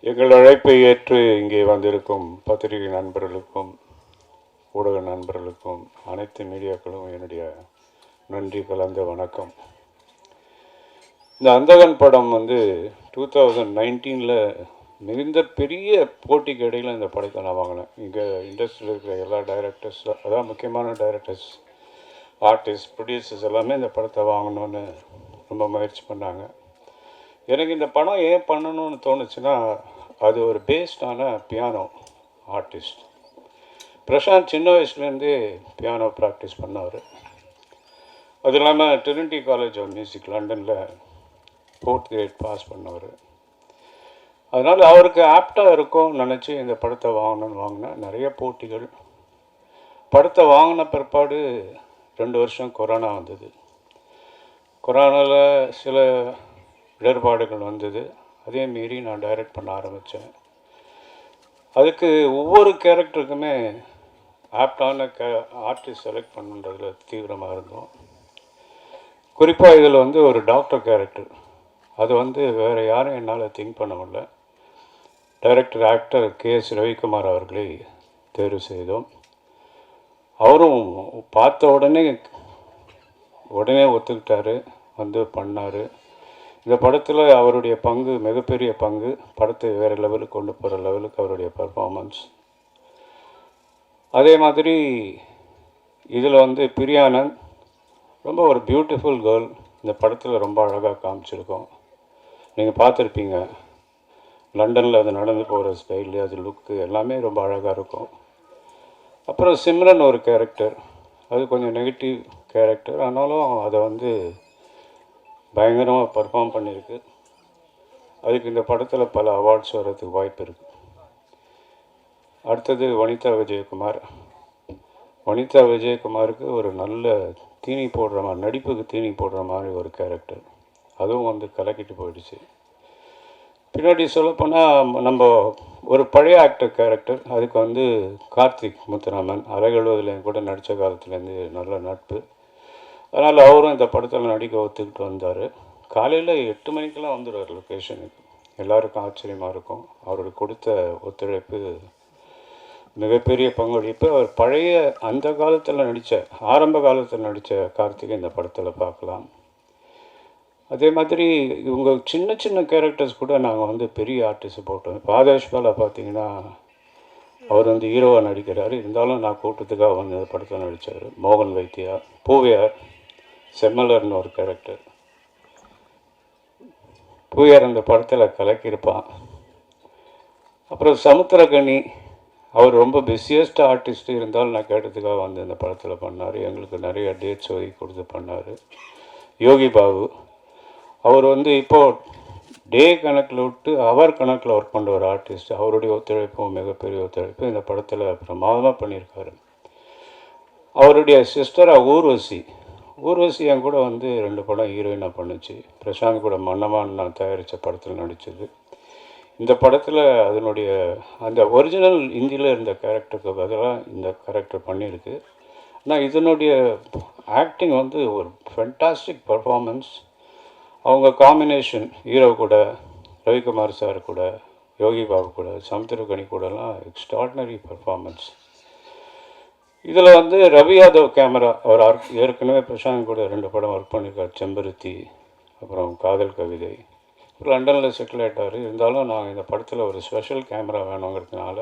எங்கள் அழைப்பை ஏற்று இங்கே வந்திருக்கும் பத்திரிகை நண்பர்களுக்கும் ஊடக நண்பர்களுக்கும் அனைத்து மீடியாக்களும் என்னுடைய நன்றி கலந்த வணக்கம். இந்த அந்தகன் படம் 2019 மிகுந்த பெரிய போட்டிக்கு இடையில் இந்த படத்தை நான் வாங்கினேன். இங்கே இண்டஸ்ட்ரியில் இருக்கிற எல்லா டைரக்டர்ஸ், அதான் முக்கியமான டைரக்டர்ஸ், ஆர்டிஸ்ட், ப்ரொடியூசர்ஸ் எல்லாமே இந்த படத்தை வாங்கணுன்னு ரொம்ப முயற்சி பண்ணாங்க. எனக்கு இந்த படம் ஏன் பண்ணணும்னு தோணுச்சுன்னா, அது ஒரு பேஸ்டான பியானோ ஆர்டிஸ்ட். பிரசாந்த் சின்ன வயசுலேருந்தே பியானோ ப்ராக்டிஸ் பண்ணார். அது இல்லாமல் ட்ரினிட்டி காலேஜ் ஆஃப் மியூசிக் லண்டனில் 4th கிரேட் பாஸ் பண்ணவர். அதனால் அவருக்கு ஆப்டாக இருக்கும்னு நினச்சி இந்த படத்தை வாங்கினேன். நிறைய போட்டிகள். படத்தை வாங்கின பிற்பாடு 2 வருஷம் கொரோனா வந்தது. கொரோனாவில் சில இடர்பாடுகள் வந்தது. அதே மீறி நான் டைரக்ட் பண்ண ஆரம்பித்தேன். அதுக்கு ஒவ்வொரு கேரக்டருக்குமே ஆப்டான ஆர்டிஸ்ட் செலக்ட் பண்ணுன்றதுல தீவிரமாக இருந்தோம். குறிப்பாக இதில் ஒரு டாக்டர் கேரக்டர், அது வேறு யாரும் என்னால் திங்க் பண்ண முடியல. டைரக்டர் ஆக்டர் KS ரவிக்குமார் அவர்களை தேர்வு செய்தோம். அவரும் பார்த்த உடனே ஒத்துக்கிட்டார், பண்ணார். இந்த படத்தில் அவருடைய பங்கு மிகப்பெரிய பங்கு. படத்தை வேறு லெவலுக்கு கொண்டு போகிற லெவலுக்கு அவருடைய பர்ஃபார்மன்ஸ். அதே மாதிரி இதில் பிரியானந்த் ரொம்ப ஒரு பியூட்டிஃபுல் கேர்ள். இந்த படத்தில் ரொம்ப அழகாக காமிச்சிருக்கோம். நீங்கள் பார்த்துருப்பீங்க, லண்டனில் அது நடந்து போகிற ஸ்டைலு, அது லுக்கு எல்லாமே ரொம்ப அழகாக இருக்கும். அப்புறம் சிம்ரன் ஒரு கேரக்டர், அது கொஞ்சம் நெகட்டிவ் கேரக்டர், ஆனாலும் அதை பயங்கரமாக பர்ஃபார்ம் பண்ணியிருக்கு. அதுக்கு இந்த படத்தில் பல அவார்ட்ஸ் வர்றதுக்கு வாய்ப்பு இருக்குது. அடுத்தது வனிதா விஜயகுமார். வனிதா விஜயகுமாருக்கு ஒரு நல்ல தீனி போடுற மாதிரி, நடிப்புக்கு தீனி போடுற மாதிரி ஒரு கேரக்டர், அதுவும் கலக்கிட்டு போயிடுச்சு. பின்னாடி சொல்லப்போனால் நம்ம ஒரு பழைய ஆக்டர் கேரக்டர், அதுக்கு கார்த்திக் முத்துராமன் அலைகழுவதில் கூட நடித்த காலத்துலேருந்து நல்ல நட்பு. அதனால் அவரும் இந்த படத்தில் நடிக்க ஒத்துக்கிட்டு வந்தார். காலையில் 8 மணிக்கெல்லாம் வந்துடுவார் லொக்கேஷனுக்கு. எல்லாருக்கும் ஆச்சரியமாக இருக்கும். அவருக்கு கொடுத்த ஒத்துழைப்பு மிகப்பெரிய பங்களிப்பு. அவர் பழைய அந்த காலத்தில் ஆரம்ப காலத்தில் நடித்த கார்த்திகை இந்த படத்தில் பார்க்கலாம். அதே மாதிரி இவங்க சின்ன சின்ன கேரக்டர்ஸ் கூட நாங்கள் பெரிய ஆர்டிஸ்ட் போட்டோம். ஆதேஷ் பாலா பார்த்தீங்கன்னா அவர் ஹீரோவாக நடிக்கிறார். இருந்தாலும் நான் கூட்டத்துக்காக இந்த படத்தில் நடித்தார். மோகன் வைத்தியா, பூவையார், செம்மலர்னு ஒரு கேரக்டர். பூவையார் அந்த படத்தில் கலக்கியிருப்பான். அப்புறம் சமுத்திரகனி, அவர் ரொம்ப பிஸியஸ்ட் ஆர்டிஸ்ட். இருந்தாலும் நான் கேட்டதுக்காக இந்த படத்தில் பண்ணார். எங்களுக்கு நிறைய டேட்ஸ் ஒதுக்கி கொடுத்து பண்ணார். யோகி பாபு, அவர் இப்போது டே கணக்கில் விட்டு அவர் கணக்கில் ஒர்க் பண்ணுற ஒரு ஆர்டிஸ்ட். அவருடைய ஒத்துழைப்பும் மிகப்பெரிய ஒத்துழைப்பு. இந்த படத்தில் பிரமாதமாக பண்ணியிருக்காரு. அவருடைய சிஸ்டராக ஊர்வசி என் கூட 2 படம் ஹீரோயினாக பண்ணுச்சு. பிரசாந்த் கூட மன்னமான் நான் தயாரித்த படத்தில் நடித்தது. இந்த படத்தில் அதனுடைய அந்த ஒரிஜினல் ஹிந்தியில் இருந்த கேரக்டருக்கு பதிலாக இந்த கேரக்டர் பண்ணியிருக்கு. ஆனால் இதனுடைய ஆக்டிங் ஒரு ஃபென்டாஸ்டிக் பர்ஃபார்மன்ஸ். அவங்க காம்பினேஷன் ஹீரோ கூட, ரவிக்குமார் சார் கூட, யோகி பாபு கூட, சமுத்திரகனி கூடலாம் எக்ஸ்ட்ராடினரி பர்ஃபார்மன்ஸ். இதில் ரவி யாதவ் கேமரா, அவர் ஏற்கனவே பிரசாந்த் கூட 2 படம் ஒர்க் பண்ணியிருக்கார். செம்பருத்தி, அப்புறம் காதல் கவிதை. லண்டனில் செட்டில் ஆகிட்டார். இருந்தாலும் நாங்கள் இந்த படத்தில் ஒரு ஸ்பெஷல் கேமரா வேணுங்கிறதுனால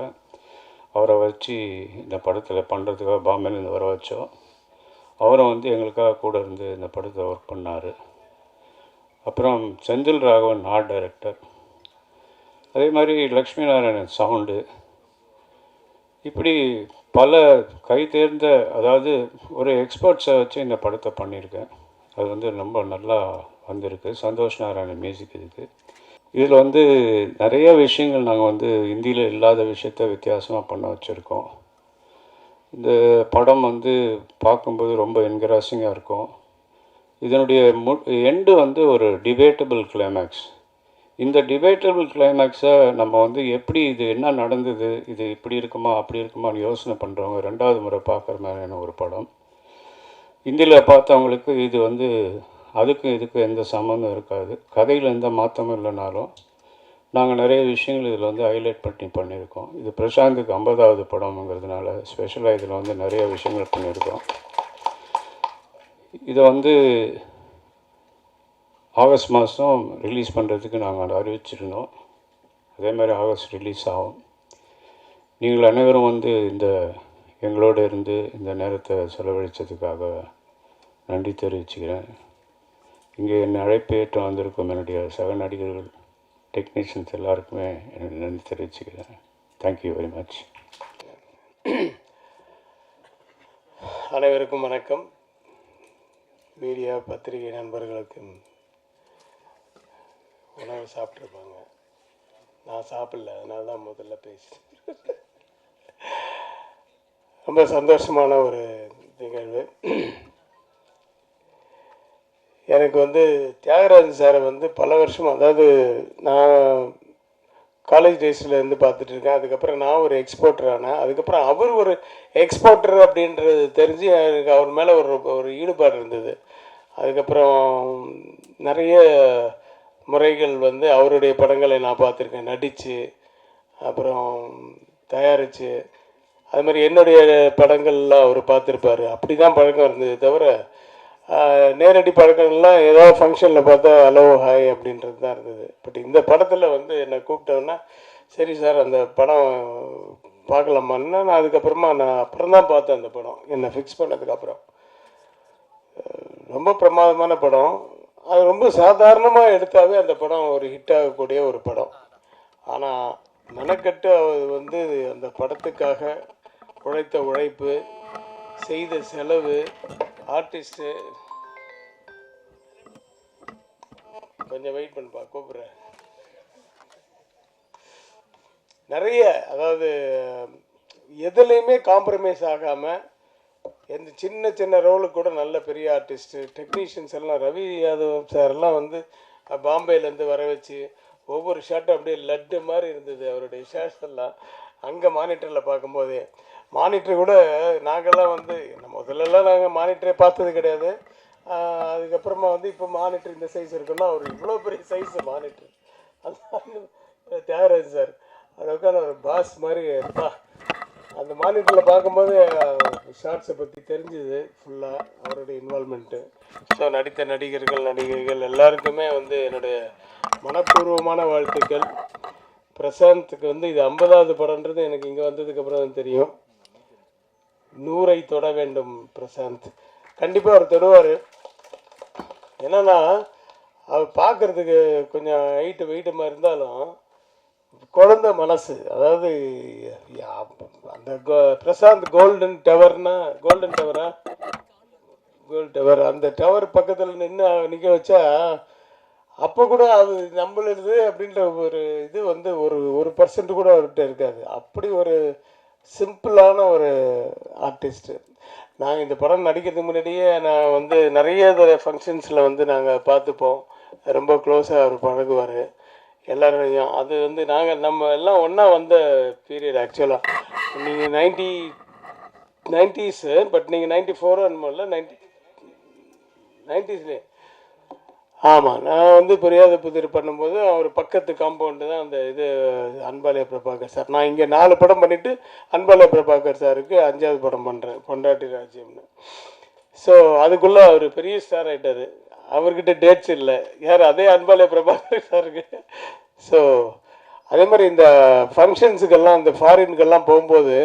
அவரை வச்சு இந்த படத்தில் பண்ணுறதுக்காக பாம்பேலேருந்து வர வச்சோம். அவரும் எங்களுக்காக கூட இருந்து இந்த படத்தை ஒர்க் பண்ணார். அப்புறம் செந்தில் ராகவன் ஆர்ட் டைரக்டர். அதே மாதிரி லக்ஷ்மி நாராயணன் சவுண்டு. இப்படி பல கை தேர்ந்த, அதாவது ஒரு எக்ஸ்பர்ட்ஸை வச்சு இந்த படத்தை பண்ணியிருக்கேன். அது ரொம்ப நல்லா வந்திருக்கு. சந்தோஷ் நாராயணன் மியூசிக் இதுக்கு. இதில் நிறைய விஷயங்கள் நாங்கள் ஹிந்தியில் இல்லாத விஷயத்த வித்தியாசமாக பண்ண வச்சுருக்கோம். இந்த படம் பார்க்கும்போது ரொம்ப என்கரேஜிங்காக இருக்கும். இதனுடைய எண்டு ஒரு டிபேட்டபிள் கிளைமேக்ஸ். இந்த டிபேட்டபிள் கிளைமேக்ஸை நம்ம எப்படி இது என்ன நடந்தது, இது இப்படி இருக்குமா அப்படி இருக்குமான்னு யோசனை பண்ணுறவங்க 2வது முறை பார்க்குற மாதிரியான ஒரு படம். ஹிந்தியில் பார்த்தவங்களுக்கு இது அதுக்கும் இதுக்கும் எந்த சம்மந்தம் இருக்காது. கதையில் எந்த மாற்றமும் இல்லைனாலும் நாங்கள் நிறைய விஷயங்கள் இதில் வந்து ஹைலைட் பண்ணியிருக்கோம். இது பிரசாந்துக்கு 50வது படம்ங்கிறதுனால ஸ்பெஷலாக இதில் வந்து நிறைய விஷயங்கள் பண்ணியிருக்கோம். இதை வந்து ஆகஸ்ட் மாதம் ரிலீஸ் பண்ணுறதுக்கு நாங்கள் அறிவிச்சிருந்தோம். அதே மாதிரி ஆகஸ்ட் ரிலீஸ் ஆகும். நீங்கள் அனைவரும் வந்து எங்களோடு இருந்து இந்த நேரத்தை செலவழித்ததுக்காக நன்றி தெரிவிச்சுக்கிறேன். இங்கே என்னை அழைப்பு ஏற்று வந்திருக்கும் என்னுடைய சக நடிகர்கள், டெக்னீஷியன்ஸ் எல்லாருக்குமே எனக்கு நன்றி தெரிவிச்சுக்கிறேன். Thank you very much. அனைவருக்கும் வணக்கம். மீடியா பத்திரிகை நண்பர்களுக்கு உணவு சாப்பிட்ருப்பாங்க, நான் சாப்பிடல, அதனால தான் முதல்ல பேசுகிறேன். ரொம்ப சந்தோஷமான ஒரு நிகழ்வு. எனக்கு வந்து தியாகராஜன் சாரை வந்து பல வருஷம், அதாவது நான் காலேஜ் டேஸில் இருந்து பார்த்துட்ருக்கேன். அதுக்கப்புறம் நான் ஒரு எக்ஸ்போர்ட்டர் ஆனேன். அதுக்கப்புறம் அவர் ஒரு எக்ஸ்போர்ட்டர் அப்படின்றது தெரிஞ்சு எனக்கு அவர் மேலே ஒரு ஈடுபாடு இருந்தது. அதுக்கப்புறம் நிறைய முறைகள் வந்து அவருடைய படங்களை நான் பார்த்துருக்கேன், நடித்து அப்புறம் தயாரித்து. அது மாதிரி என்னுடைய படங்கள்லாம் அவர் பார்த்துருப்பார். அப்படி தான் பழக்கம் இருந்தது தவிர நேரடி பழக்கங்கள்லாம் ஏதோ ஃபங்க்ஷனில் பார்த்தா ஹலோ ஹாய் அப்படின்றது தான் இருந்தது. பட் இந்த படத்தில் வந்து என்னை கூப்பிட்டோன்னா சரி சார் அந்த படம் பார்க்கலாமான்னா, நான் அதுக்கப்புறமா அப்புறம் தான் பார்த்தேன் அந்த படம், என்னை ஃபிக்ஸ் பண்ணதுக்கப்புறம். ரொம்ப பிரமாதமான படம். அது ரொம்ப சாதாரணமாக எடுத்தாவே அந்த படம் ஒரு ஹிட் ஆகக்கூடிய ஒரு படம். ஆனால் மெனக்கட்டு அவர் வந்து அந்த படத்துக்காக உழைத்த உழைப்பு, செய்த செலவு, ஆர்டிஸ்ட்டு, கொஞ்சம் வெயிட் பண்ணுப்பா, கூப்பிட்றேன். நிறைய, அதாவது எதுலேயுமே காம்ப்ரமைஸ் ஆகாமல் எந்த சின்ன சின்ன ரோலுக்கு கூட நல்ல பெரிய ஆர்டிஸ்ட்டு, டெக்னீஷியன்ஸ் எல்லாம், ரவி யாதவ் சார்லாம் வந்து பாம்பேலேருந்து வர வச்சு ஒவ்வொரு ஷாட்டும் அப்படியே லட்டு மாதிரி இருந்தது அவருடைய ஷாட்ஸ் எல்லாம். அங்கே மானிட்டரில் பார்க்கும்போதே, மானிட்டர் கூட நாங்கள்லாம் வந்து முதல்லலாம் நாங்கள் மானிட்டரே பார்த்தது கிடையாது. அதுக்கப்புறமா வந்து இப்போ மானிட்டர் இந்த சைஸ் இருக்குன்னா அவர் இவ்வளோ பெரிய சைஸு மானிட்டர். அந்த தியாகராஜ் சார் அது உட்காந்து ஒரு பாஸ் மாதிரி அந்த மானிட்டரில் பார்க்கும்போது ஷார்ட்ஸை பற்றி தெரிஞ்சுது ஃபுல்லாக அவருடைய இன்வால்மெண்ட்டு. ஸோ நடித்த நடிகர்கள் எல்லாருக்குமே வந்து என்னுடைய மனப்பூர்வமான வாழ்த்துக்கள். பிரசாந்துக்கு வந்து இது 50வது படம்ன்றது எனக்கு இங்கே வந்ததுக்கப்புறம் தான் தெரியும். 100ஐ தொட வேண்டும் பிரசாந்த், கண்டிப்பாக அவர் தொடுவார். என்னன்னா அவர் பார்க்குறதுக்கு கொஞ்சம் வெயிட்டமாக இருந்தாலும் குழந்தை மனசு. அதாவது அந்த பிரசாந்த் கோல்டன் டவர் அந்த டவர் பக்கத்தில் நிற்க வச்சா அப்போ கூட அது நம்மளுது அப்படின்ற ஒரு இது வந்து ஒரு பர்சன்ட் கூட அவர்கிட்ட இருக்காது. அப்படி ஒரு சிம்பிளான ஒரு ஆர்டிஸ்ட்டு. நாங்கள் இந்த படம் நடிக்கிறதுக்கு முன்னாடியே நான் வந்து நிறைய ஃபங்க்ஷன்ஸில் வந்து நாங்கள் பார்த்துப்போம். ரொம்ப க்ளோஸாக அவர் பழகுவார் எல்லாரையும். அது வந்து நம்ம எல்லாம் ஒன்றா வந்த பீரியட். ஆக்சுவலாக நீங்கள் 90s, பட் நீங்கள் 94 அனுமல்ல, 90ஸ்லேயே. ஆமாம், நான் வந்து புரியாத புதிர் பண்ணும்போது அவர் பக்கத்து காம்பவுண்டு தான் அந்த இது அன்பாலய பிரபாகர் சார். நான் இங்கே 4 படம் பண்ணிவிட்டு அன்பாலய பிரபாகர் சாருக்கு 5வது படம் பண்ணுறேன், பொண்டாட்டி ராஜ்யம்னு. ஸோ அதுக்குள்ளே அவர் பெரிய ஸ்டார் ஆகிட்டார். அவர்கிட்ட டேட்ஸ் இல்லை, யார் அதே அன்பாலய பிரபாகர் சாருக்கு. ஸோ அதே மாதிரி இந்த ஃபங்க்ஷன்ஸுக்கெல்லாம், இந்த ஃபாரினுக்கெல்லாம் போகும்போது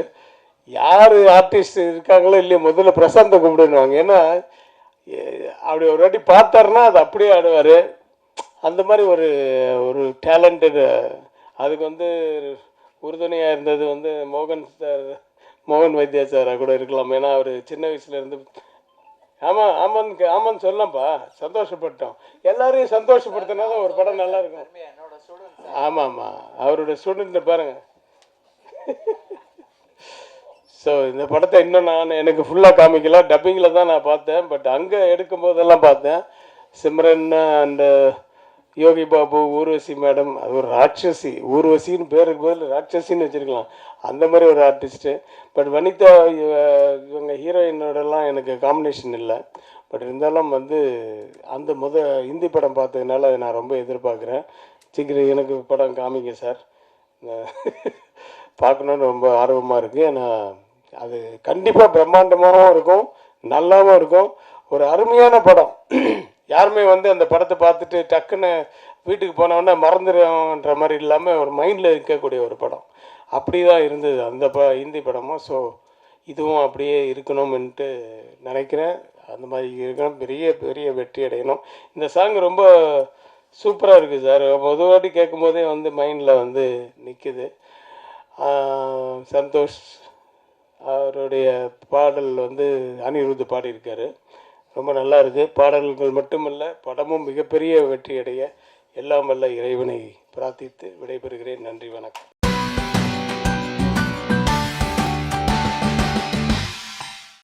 யார் ஆர்டிஸ்ட் இருக்காங்களோ இல்லையோ முதல்ல பிரசாந்தை கூப்பிடுவாங்க. ஏன்னா அப்படி ஒரு வாட்டி பார்த்தாருன்னா அது அப்படியே ஆடுவார். அந்த மாதிரி ஒரு டேலண்டட். அதுக்கு வந்து உறுதுணையாக இருந்தது வந்து மோகன் வைத்தியா சாராக கூட இருக்கலாம். ஏன்னா அவர் சின்ன வயசுலேருந்து ஆமான்னு சொல்லலாம்ப்பா, சந்தோஷப்பட்டோம். எல்லாரையும் சந்தோஷப்படுத்தினா தான் ஒரு படம் நல்லா இருக்கும். ஆமாம், அவரோட ஸ்டூடெண்ட்டை பாருங்கள். ஸோ இந்த படத்தை இன்னும் எனக்கு ஃபுல்லாக காமிக்கல, டப்பிங்கில் தான் நான் பார்த்தேன். பட் அங்கே எடுக்கும்போதெல்லாம் பார்த்தேன். சிம்ரன் அண்டு யோகி பாபு, ஊர்வசி மேடம், அது ஒரு ராட்சசி. ஊர்வசின்னு பேருக்கு பதில் ராட்சசின்னு வச்சுருக்கலாம், அந்த மாதிரி ஒரு ஆர்டிஸ்ட்டு. பட் வனிதா இவங்க ஹீரோயினோடலாம் எனக்கு காம்பினேஷன் இல்லை. பட் இருந்தாலும் வந்து அந்த ஹிந்தி படம் பார்த்ததுனால நான் ரொம்ப எதிர்பார்க்குறேன். சீக்கிரம் எனக்கு படம் காமிங்க சார், பார்க்கணுன்னு ரொம்ப ஆர்வமாக இருக்குது. ஏன்னா அது கண்டிப்பாக பிரம்மாண்டமாகவும் இருக்கும், நல்லாவும் இருக்கும். ஒரு அருமையான படம். யாருமே வந்து அந்த படத்தை பார்த்துட்டு டக்குன்னு வீட்டுக்கு போனோடனே மறந்துடுன்ற மாதிரி இல்லாமல் ஒரு மைண்டில் இருக்கக்கூடிய ஒரு படம். அப்படி தான் இருந்தது அந்த ஹிந்தி படமும். ஸோ இதுவும் அப்படியே இருக்கணும்ன்ட்டு நினைக்கிறேன். அந்த மாதிரி இருக்கணும், பெரிய பெரிய வெற்றி அடையணும். இந்த சாங் ரொம்ப சூப்பராக இருக்குது சார். ஒரு வாட்டி கேட்கும்போதே வந்து மைண்டில் வந்து நிற்குது. சந்தோஷ் அவருடைய பாடல் வந்து அனிருத் பாடியிருக்காரு, ரொம்ப நல்லா இருக்குது. பாடல்கள் மட்டுமல்ல, படமும் மிகப்பெரிய வெற்றி அடைய எல்லாம் வல்ல இறைவனை பிரார்த்தித்து விடைபெறுகிறேன். நன்றி, வணக்கம்.